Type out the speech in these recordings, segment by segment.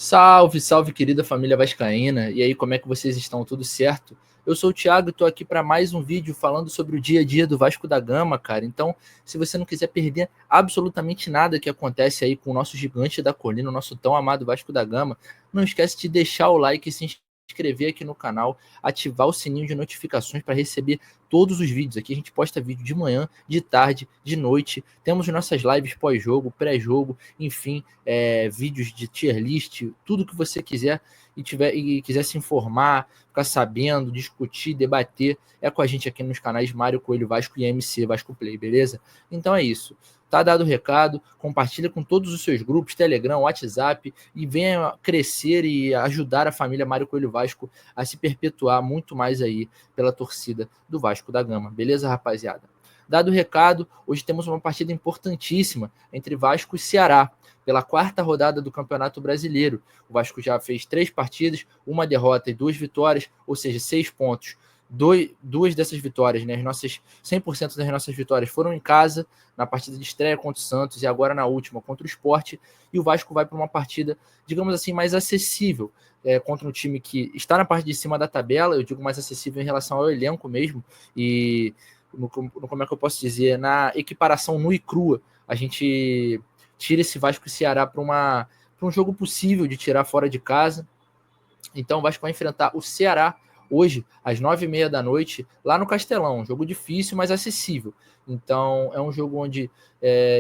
Salve, salve, querida família vascaína. E aí, como é que vocês estão? Tudo certo? Eu sou o Thiago e tô aqui para mais um vídeo falando sobre o dia a dia do Vasco da Gama, cara. Então, se você não quiser perder absolutamente nada que acontece aí com o nosso gigante da colina, o nosso tão amado Vasco da Gama, não esquece de deixar o like e se inscrever aqui no canal, ativar o sininho de notificações para receber todos os vídeos. Aqui a gente posta vídeo de manhã, de tarde, de noite. Temos nossas lives pós-jogo, pré-jogo, enfim, vídeos de tier list, tudo que você quiser e quiser se informar, ficar sabendo, discutir, debater, é com a gente aqui nos canais Mário Coelho Vasco e MC Vasco Play, beleza? Então é isso. Tá dado o recado, compartilha com todos os seus grupos, Telegram, WhatsApp, e venha crescer e ajudar a família Mário Coelho Vasco a se perpetuar muito mais aí pela torcida do Vasco da Gama, beleza, rapaziada? Dado o recado, hoje temos uma partida importantíssima entre Vasco e Ceará, pela quarta rodada do Campeonato Brasileiro. O Vasco já fez 3 partidas, uma derrota e 2 vitórias, ou seja, 6 pontos. Duas dessas vitórias, né, 100% das nossas vitórias foram em casa, na partida de estreia contra o Santos e agora na última contra o Sport. E o Vasco vai para uma partida, digamos assim, mais acessível, contra um time que está na parte de cima da tabela, eu digo mais acessível em relação ao elenco mesmo, e como é que eu posso dizer, na equiparação nua e crua, a gente tira esse Vasco e Ceará para um jogo possível de tirar fora de casa. Então o Vasco vai enfrentar o Ceará hoje, às 9h30 da noite, lá no Castelão. Um jogo difícil, mas acessível. Então é um jogo onde,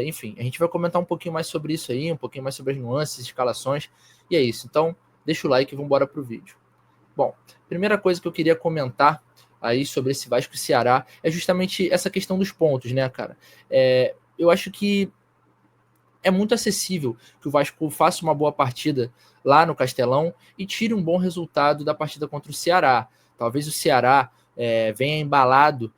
enfim, a gente vai comentar um pouquinho mais sobre isso aí, um pouquinho mais sobre as nuances, escalações, e é isso. Então deixa o like e vamos embora pro vídeo. Bom, primeira coisa que eu queria comentar aí sobre esse Vasco e Ceará é justamente essa questão dos pontos, né, cara? Eu acho que é muito acessível que o Vasco faça uma boa partida lá no Castelão e tire um bom resultado da partida contra o Ceará. Talvez o Ceará venha embalado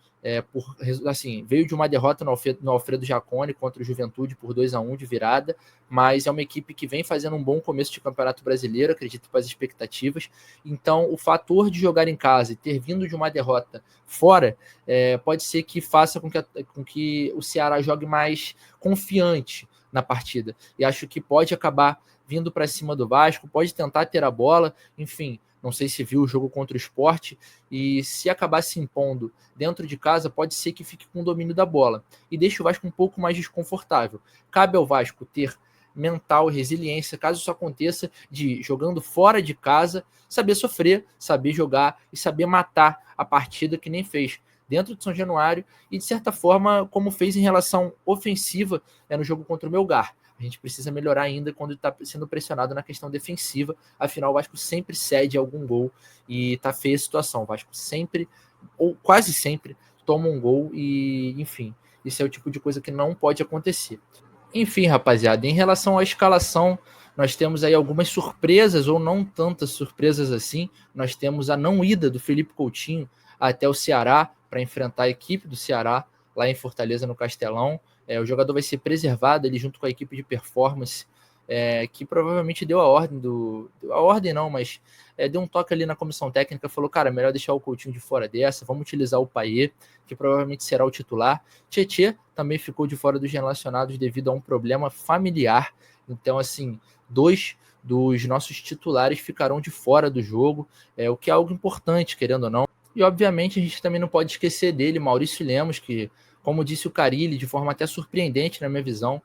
assim, veio de uma derrota no Alfredo Jaconi contra o Juventude por 2-1 de virada, mas é uma equipe que vem fazendo um bom começo de Campeonato Brasileiro, acredito para as expectativas. Então, o fator de jogar em casa e ter vindo de uma derrota fora pode ser que faça com que o Ceará jogue mais confiante na partida. E acho que pode acabar vindo para cima do Vasco, pode tentar ter a bola, enfim, não sei se viu o jogo contra o Sport, e se acabar se impondo dentro de casa, pode ser que fique com o domínio da bola e deixe o Vasco um pouco mais desconfortável. Cabe ao Vasco ter mental, resiliência, caso isso aconteça, de jogando fora de casa, saber sofrer, saber jogar e saber matar a partida que nem fez dentro de São Januário e, de certa forma, como fez em relação ofensiva no jogo contra o Melgar. A gente precisa melhorar ainda quando está sendo pressionado na questão defensiva, afinal o Vasco sempre cede algum gol e tá feia a situação. O Vasco sempre, ou quase sempre, toma um gol e, enfim, isso é o tipo de coisa que não pode acontecer. Enfim, rapaziada, em relação à escalação, nós temos aí algumas surpresas, ou não tantas surpresas assim. Nós temos a não ida do Felipe Coutinho até o Ceará para enfrentar a equipe do Ceará lá em Fortaleza, no Castelão. O jogador vai ser preservado ali junto com a equipe de performance, que provavelmente deu a ordem a ordem não, mas deu um toque ali na comissão técnica, falou, cara, melhor deixar o Coutinho de fora dessa, vamos utilizar o Payet, que provavelmente será o titular. Tietê também ficou de fora dos relacionados devido a um problema familiar. Então, assim, 2 dos nossos titulares ficarão de fora do jogo, o que é algo importante, querendo ou não. E, obviamente, a gente também não pode esquecer dele, Maurício Lemos, que, como disse o Carille, de forma até surpreendente na minha visão,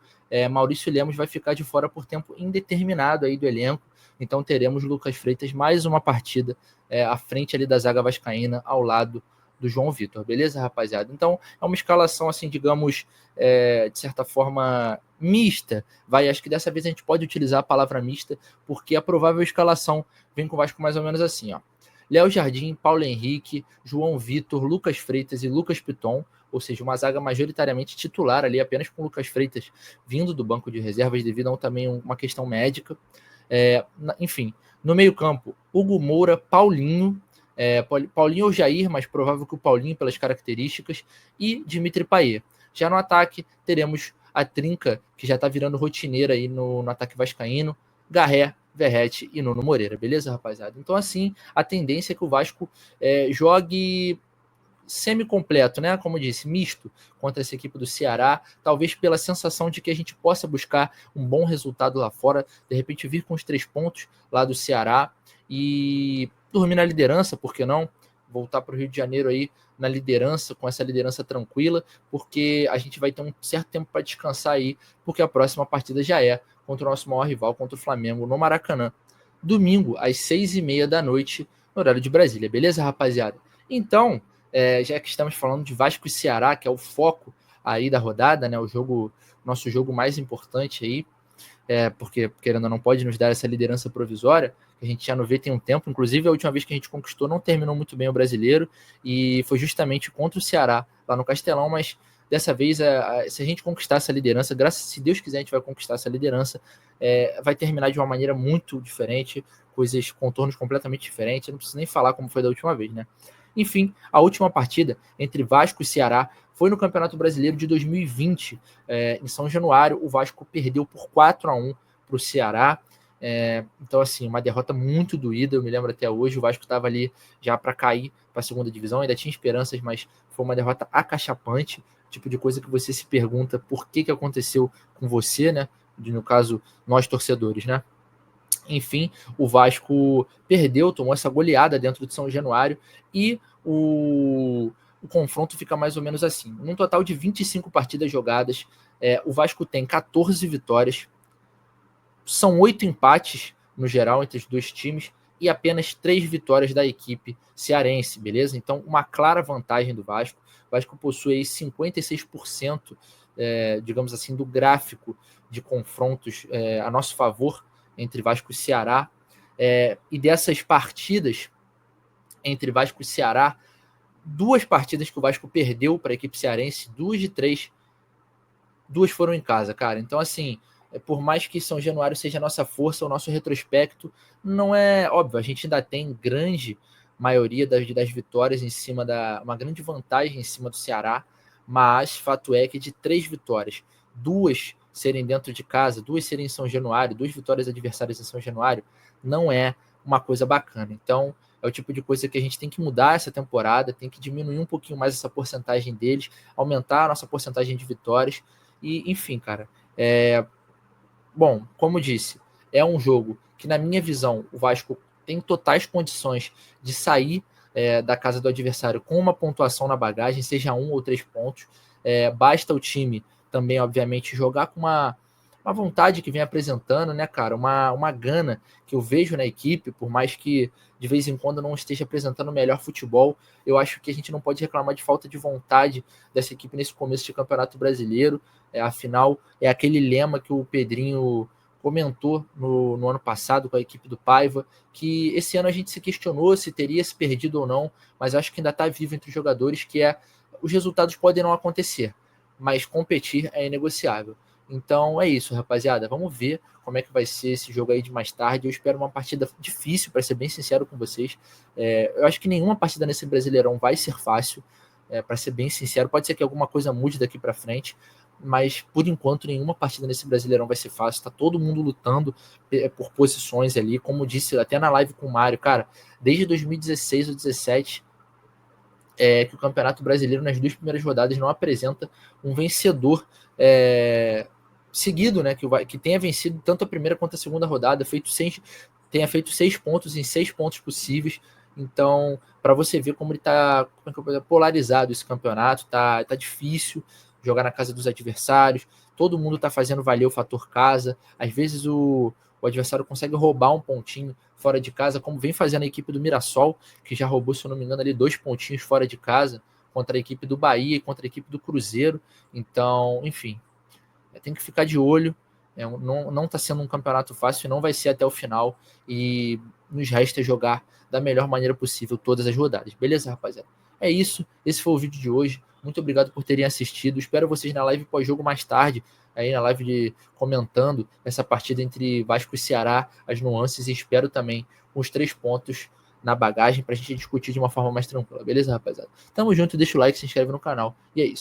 Maurício Lemos vai ficar de fora por tempo indeterminado aí do elenco. Então teremos Lucas Freitas mais uma partida à frente ali da zaga vascaína, ao lado do João Vitor, beleza, rapaziada? Então é uma escalação, assim, digamos, de certa forma mista. Acho que dessa vez a gente pode utilizar a palavra mista, porque a provável escalação vem com o Vasco mais ou menos assim, ó. Léo Jardim, Paulo Henrique, João Vitor, Lucas Freitas e Lucas Piton, ou seja, uma zaga majoritariamente titular ali, apenas com Lucas Freitas vindo do banco de reservas devido a também uma questão médica. Enfim, no meio-campo, Hugo Moura, Paulinho, Paulinho ou Jair, mas provável que o Paulinho pelas características, e Dimitri Payet. Já no ataque, teremos a trinca, que já está virando rotineira aí no ataque vascaíno, Garré, Verrete e Nuno Moreira, beleza, rapaziada? Então, assim, a tendência é que o Vasco jogue semi-completo, né? Como eu disse, misto contra essa equipe do Ceará, talvez pela sensação de que a gente possa buscar um bom resultado lá fora, de repente vir com os 3 pontos lá do Ceará e dormir na liderança, por que não? Voltar para o Rio de Janeiro aí na liderança, com essa liderança tranquila, porque a gente vai ter um certo tempo para descansar aí, porque a próxima partida já é contra o nosso maior rival, contra o Flamengo, no Maracanã. Domingo, às 6h30 da noite, no horário de Brasília, beleza, rapaziada? Então, já que estamos falando de Vasco e Ceará, que é o foco aí da rodada, né? Nosso jogo mais importante aí, porque querendo ou não pode nos dar essa liderança provisória, que a gente já não vê tem um tempo, inclusive a última vez que a gente conquistou não terminou muito bem o brasileiro, e foi justamente contra o Ceará, lá no Castelão, mas dessa vez, se a gente conquistar essa liderança, se Deus quiser a gente vai conquistar essa liderança, vai terminar de uma maneira muito diferente, contornos completamente diferentes, eu não preciso nem falar como foi da última vez, né? Enfim, a última partida entre Vasco e Ceará foi no Campeonato Brasileiro de 2020, em São Januário. O Vasco perdeu por 4-1 para o Ceará. Então, assim, uma derrota muito doída, eu me lembro até hoje. O Vasco estava ali já para cair para a segunda divisão, ainda tinha esperanças, mas foi uma derrota acachapante, tipo de coisa que você se pergunta por que aconteceu com você, né? No caso, nós torcedores, né? Enfim, o Vasco perdeu, tomou essa goleada dentro de São Januário e o confronto fica mais ou menos assim. Num total de 25 partidas jogadas, o Vasco tem 14 vitórias, são 8 empates no geral entre os dois times e apenas 3 vitórias da equipe cearense, beleza? Então, uma clara vantagem do Vasco. O Vasco possui 56%, digamos assim, do gráfico de confrontos a nosso favor entre Vasco e Ceará. E dessas partidas entre Vasco e Ceará, 2 partidas que o Vasco perdeu para a equipe cearense, 2 de 3, 2 foram em casa, cara. Então, assim, por mais que São Januário seja a nossa força, o nosso retrospecto, não é óbvio, a gente ainda tem grande maioria das vitórias em cima uma grande vantagem em cima do Ceará, mas fato é que de 3 vitórias, 2 serem dentro de casa, 2 serem em São Januário, 2 vitórias adversárias em São Januário, não é uma coisa bacana. Então, é o tipo de coisa que a gente tem que mudar essa temporada, tem que diminuir um pouquinho mais essa porcentagem deles, aumentar a nossa porcentagem de vitórias, e enfim, cara, bom, como disse, é um jogo que, na minha visão, o Vasco tem totais condições de sair da casa do adversário com uma pontuação na bagagem, seja 1 ou 3 pontos. Basta o time também, obviamente, jogar com uma vontade que vem apresentando, né, cara? Uma gana que eu vejo na equipe, por mais que de vez em quando não esteja apresentando o melhor futebol, eu acho que a gente não pode reclamar de falta de vontade dessa equipe nesse começo de Campeonato Brasileiro. Afinal, é aquele lema que o Pedrinho comentou no ano passado com a equipe do Paiva, que esse ano a gente se questionou se teria se perdido ou não, mas acho que ainda está vivo entre os jogadores, que os resultados podem não acontecer, mas competir é inegociável. Então é isso, rapaziada. Vamos ver como é que vai ser esse jogo aí de mais tarde. Eu espero uma partida difícil, para ser bem sincero com vocês. Eu acho que nenhuma partida nesse Brasileirão vai ser fácil, para ser bem sincero. Pode ser que alguma coisa mude daqui para frente, mas por enquanto nenhuma partida nesse Brasileirão vai ser fácil. Tá todo mundo lutando por posições ali, como disse até na live com o Mário, cara. Desde 2016 ou 2017 que o Campeonato Brasileiro nas 2 primeiras rodadas não apresenta um vencedor seguido, né, que tenha vencido tanto a primeira quanto a segunda rodada, tenha feito 6 pontos em 6 pontos possíveis. Então, para você ver como ele está polarizado esse campeonato, tá difícil jogar na casa dos adversários, todo mundo está fazendo valer o fator casa, às vezes o adversário consegue roubar um pontinho fora de casa, como vem fazendo a equipe do Mirassol, que já roubou, se eu não me engano, ali 2 pontinhos fora de casa, contra a equipe do Bahia e contra a equipe do Cruzeiro. Então, enfim, tem que ficar de olho. Não está sendo um campeonato fácil, não vai ser até o final, e nos resta jogar da melhor maneira possível todas as rodadas. Beleza, rapaziada? É isso, esse foi o vídeo de hoje. Muito obrigado por terem assistido. Espero vocês na live pós-jogo mais tarde, aí na live comentando essa partida entre Vasco e Ceará, as nuances, e espero também os 3 pontos na bagagem para a gente discutir de uma forma mais tranquila. Beleza, rapaziada? Tamo junto, deixa o like, se inscreve no canal, e é isso.